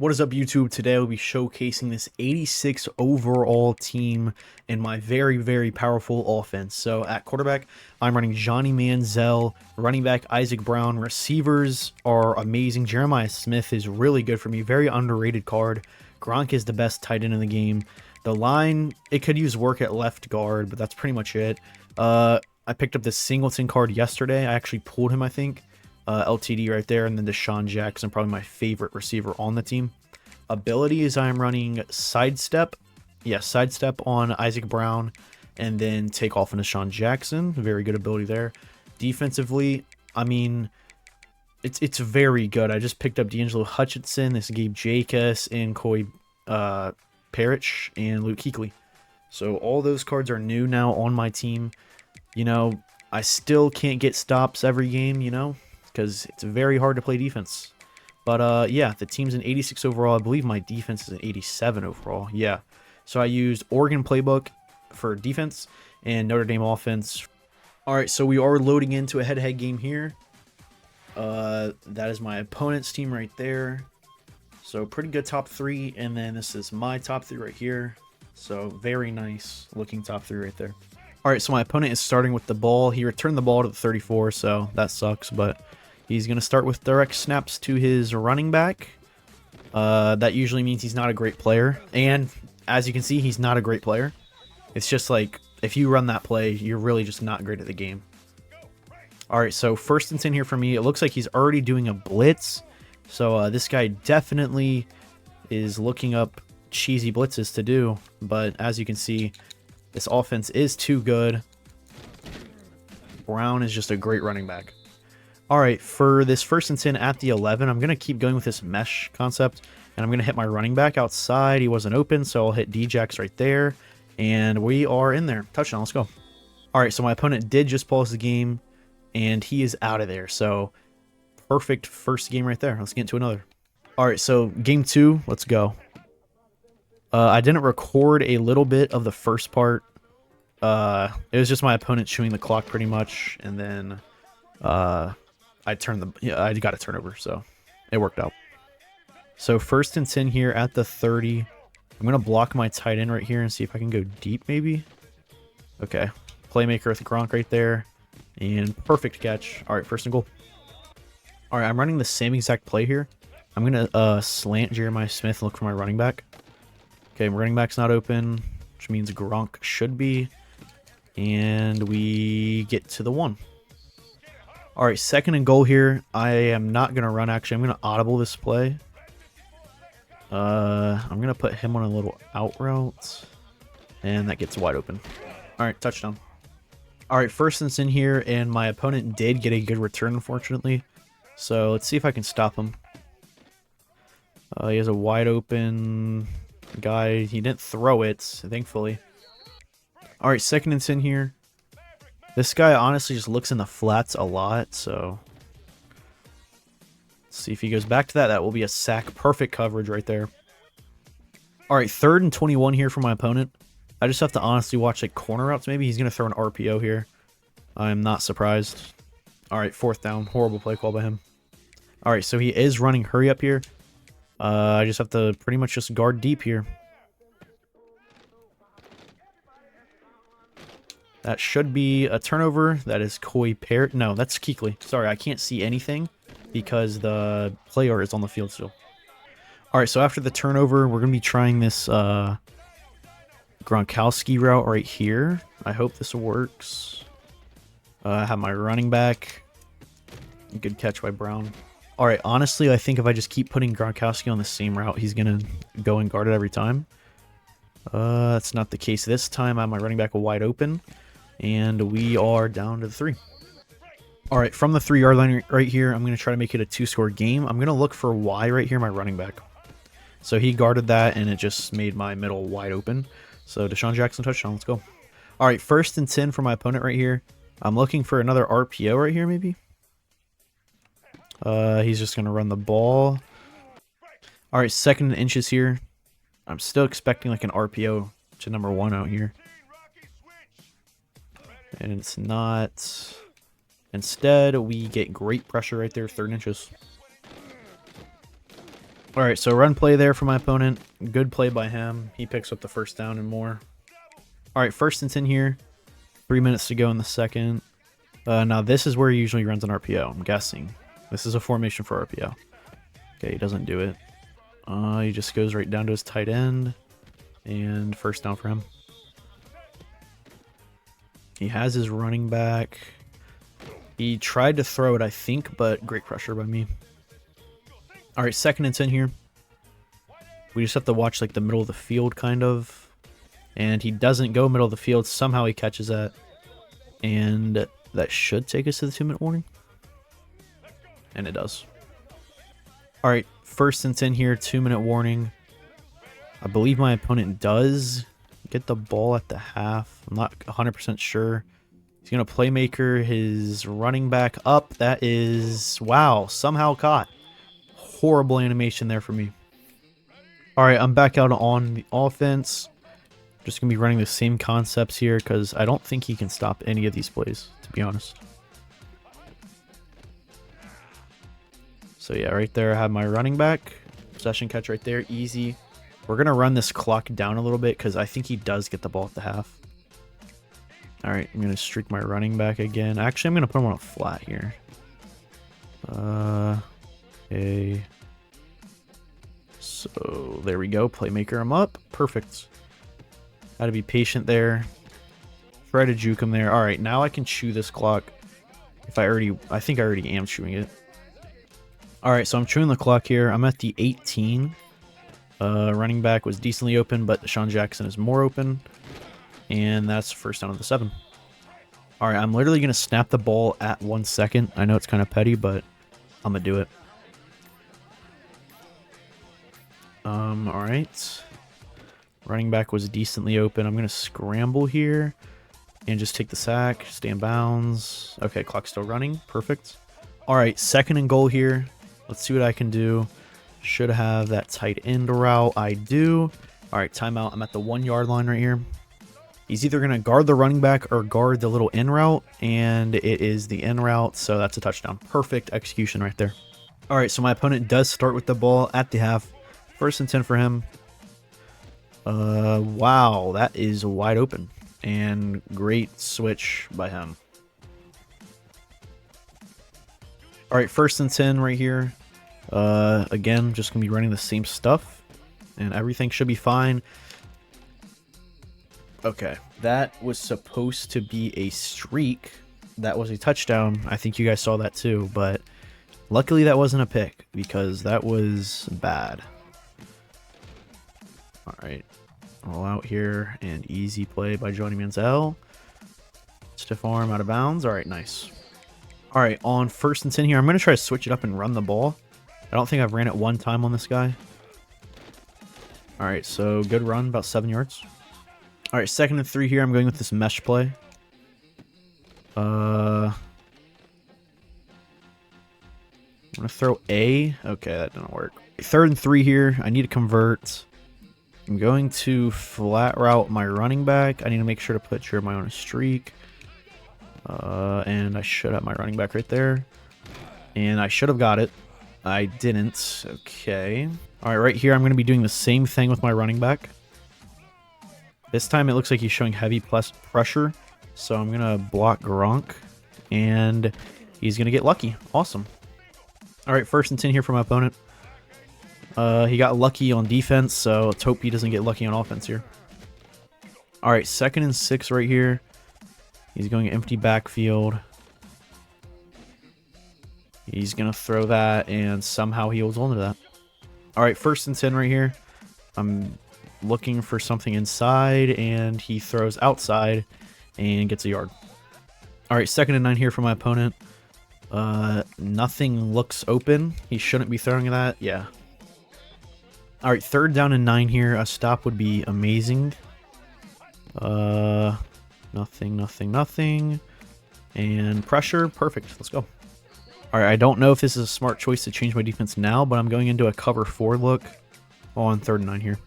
What is up, YouTube? Today I'll be showcasing this 86 overall team in my very powerful offense. So at quarterback, I'm running Johnny Manziel, running back Isaac Brown, receivers are amazing. Jeremiah Smith is really good for me, very underrated card. Gronk is the best tight end in the game. The line, it could use work at left guard, but that's pretty much it. I picked up this Singleton card yesterday. I actually pulled him, I think. LTD right there, and then Deshaun Jackson, probably my favorite receiver on the team. Abilities, I'm running Sidestep. Yeah, Sidestep on Isaac Brown, and then Take Off on Deshaun Jackson. Very good ability there. Defensively, I mean, it's very good. I just picked up D'Angelo Hutchinson, this Gabe Jacobs, and Koi Parrish, and Luke Kuechly. So all those cards are new now on my team. You know, I still can't get stops every game, you know, because it's very hard to play defense. But yeah, the team's an 86 overall. I believe my defense is an 87 overall. Yeah. So I used Oregon Playbook for defense and Notre Dame offense. All right, so we are loading into a head-to-head game here. That is my opponent's team right there. So pretty good top three, and then this is my top three right here. So very nice looking top three right there. All right, so my opponent is starting with the ball. He returned the ball to the 34, so that sucks, but he's going to start with direct snaps to his running back. That usually means he's not a great player, and as you can see, he's not a great player. It's just like, if you run that play, you're really just not great at the game. All right, so first and 10 here for me. It looks like he's already doing a blitz, so this guy definitely is looking up cheesy blitzes to do, but as you can see, this offense is too good. Brown is just a great running back. All right, for this first and 10 at the 11, I'm going to keep going with this mesh concept, and I'm going to hit my running back outside. He wasn't open, so I'll hit Djax right there, and we are in there. Touchdown, let's go. All right, so my opponent did just pause the game, and he is out of there, so perfect first game right there. Let's get into another. All right, so game two, let's go. I didn't record a little bit of the first part. It was just my opponent chewing the clock pretty much, and then I got a turnover, so it worked out. So first and 10 here at the 30. I'm gonna block my tight end right here and see if I can go deep maybe. Okay, playmaker with Gronk right there, and perfect catch. All right, first and goal. All right, I'm running the same exact play here. I'm gonna slant Jeremiah Smith and look for my running back. Okay, running back's not open, which means Gronk should be. And we get to the 1. All right, second and goal here. I am not going to run, actually. I'm going to audible this play. I'm going to put him on a little out route. And that gets wide open. All right, touchdown. All right, first and 10 here. And my opponent did get a good return, unfortunately. So let's see if I can stop him. He has a wide open guy. He didn't throw it, thankfully. All right, second and 10 here. This guy honestly just looks in the flats a lot, so let's see if he goes back to that. That will be a sack. Perfect coverage right there. All right, third and 21 here for my opponent. I just have to honestly watch like corner routes. Maybe he's going to throw an RPO here. I'm not surprised. All right, fourth down. Horrible play call by him. All right, so he is running hurry up here. I just have to pretty much just guard deep here. That should be a turnover. That is Koi Parrot. No, that's Kuechly. Sorry, I can't see anything because the player is on the field still. All right, so after the turnover, we're going to be trying this Gronkowski route right here. I hope this works. I have my running back. Good catch by Brown. All right, honestly, I think if I just keep putting Gronkowski on the same route, he's going to go and guard it every time. That's not the case this time. I have my running back wide open. And we are down to the 3. All right, from the 3-yard line right here, I'm going to try to make it a 2-score game. I'm going to look for Y right here, my running back. So he guarded that, and it just made my middle wide open. So Deshaun Jackson touchdown. Let's go. All right, first and 10 for my opponent right here. I'm looking for another RPO right here, maybe. He's just going to run the ball. All right, second and inches here. I'm still expecting like an RPO to number 1 out here. And it's not. Instead, we get great pressure right there, third and inches. All right, so run play there for my opponent. Good play by him. He picks up the first down and more. All right, 1st and 10 here. 3 minutes to go in the second. Now this is where he usually runs an RPO, I'm guessing. This is a formation for RPO. Okay, he doesn't do it. He just goes right down to his tight end. And first down for him. He has his running back. He tried to throw it, I think, but great pressure by me. All right, 2nd and 10 here. We just have to watch like the middle of the field kind of. And he doesn't go middle of the field. Somehow he catches that. And that should take us to the 2-minute warning. And it does. All right, 1st and 10 here, 2-minute warning. I believe my opponent does get the ball at the half. I'm not 100% sure. He's going to playmaker his running back up. That is, wow, somehow caught. Horrible animation there for me. All right, I'm back out on the offense. Just going to be running the same concepts here because I don't think he can stop any of these plays, to be honest. So yeah, right there I have my running back. Possession catch right there, easy. We're going to run this clock down a little bit because I think he does get the ball at the half. All right, I'm going to streak my running back again. Actually, I'm going to put him on a flat here. Okay. So there we go. Playmaker him up. Perfect. Got to be patient there. Try to juke him there. All right, now I can chew this clock. I think I already am chewing it. All right, so I'm chewing the clock here. I'm at the 18. Running back was decently open, but Deshaun Jackson is more open. And that's first down of the 7. All right, I'm literally going to snap the ball at 1 second. I know it's kind of petty, but I'm going to do it. All right. Running back was decently open. I'm going to scramble here and just take the sack, stay in bounds. Okay, clock's still running. Perfect. All right, 2nd and goal here. Let's see what I can do. Should have that tight end route. I do. All right, timeout. I'm at the 1-yard line right here. He's either going to guard the running back or guard the little in route, and it is the in route, so that's a touchdown. Perfect execution right there. All right, so my opponent does start with the ball at the half. 1st and 10 for him. Wow, that is wide open, and great switch by him. All right, 1st and 10 right here. Again, just gonna be running the same stuff, and everything should be fine. Okay, that was supposed to be a streak. That was a touchdown. I think you guys saw that too, but luckily that wasn't a pick because that was bad. All right, all out here and easy play by Johnny Manziel. Stiff arm out of bounds. All right, nice. All right, on 1st and 10 here, I'm going to try to switch it up and run the ball. I don't think I've ran it one time on this guy. All right, so good run, about 7 yards. All right, 2nd and 3 here. I'm going with this mesh play. I'm going to throw A. Okay, that didn't work. 3rd and 3 here. I need to convert. I'm going to flat route my running back. I need to make sure to put Jeremiah on a streak. And I should have my running back right there. And I should have got it. I didn't. Okay. All right, right here, I'm going to be doing the same thing with my running back. This time it looks like he's showing heavy plus pressure. So I'm going to block Gronk. And he's going to get lucky. Awesome. All right, 1st and 10 here for my opponent. He got lucky on defense, so let's hope he doesn't get lucky on offense here. All right, 2nd and 6 right here. He's going empty backfield. He's going to throw that, and somehow he holds on to that. All right, 1st and 10 right here. I'm looking for something inside, and he throws outside and gets a yard. All right, 2nd and 9 here for my opponent. Nothing looks open. He shouldn't be throwing that. Yeah. All right, 3rd down and 9 here. A stop would be amazing. Nothing. And pressure. Perfect. Let's go. All right, I don't know if this is a smart choice to change my defense now, but I'm going into a cover 4 look on 3rd and 9 here.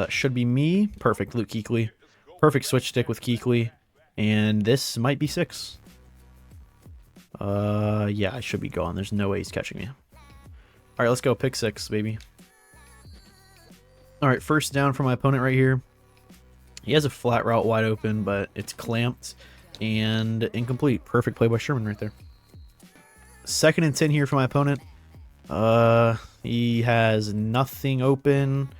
Should be me. Perfect, Luke Kuechly. Perfect switch stick with Kuechly. And this might be 6. Yeah, I should be gone. There's no way he's catching me. All right, let's go. Pick 6, baby. All right, first down for my opponent right here. He has a flat route wide open, but it's clamped and incomplete. Perfect play by Sherman right there. 2nd and 10 here for my opponent. He has nothing open.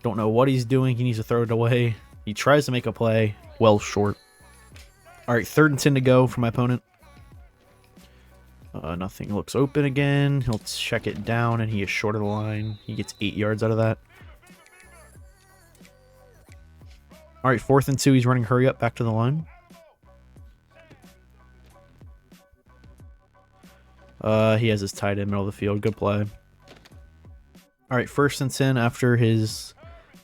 Don't know what he's doing. He needs to throw it away. He tries to make a play. Well short. All right, 3rd and 10 to go for my opponent. Nothing looks open again. He'll check it down, and he is short of the line. He gets 8 yards out of that. All right, 4th and 2. He's running hurry up back to the line. He has his tight end middle of the field. Good play. All right, 1st and 10 after his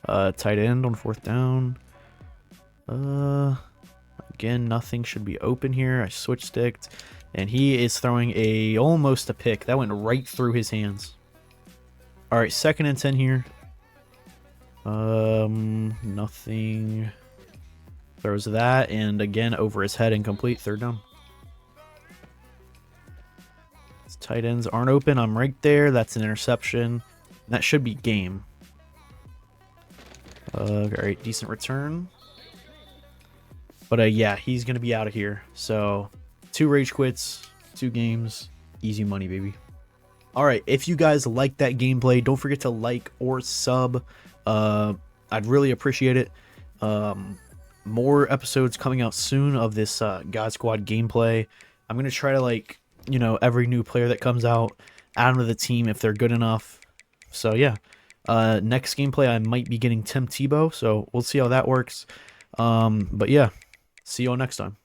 tight end on 4th down. Again, nothing should be open here. I switch sticked, and he is throwing almost a pick. That went right through his hands. All right, 2nd and 10 here. Nothing. Throws that, and again over his head, incomplete. 3rd down. His tight ends aren't open. I'm right there. That's an interception. That should be game. All right, decent return. But yeah, he's gonna be out of here. So 2 rage quits, 2 games, easy money, baby. All right, if you guys like that gameplay, don't forget to like or sub. I'd really appreciate it. More episodes coming out soon of this God Squad gameplay. I'm gonna try to, like, you know, every new player that comes out, add them to the team if they're good enough. So yeah, next gameplay I might be getting Tim Tebow, so we'll see how that works. But yeah, see you all next time.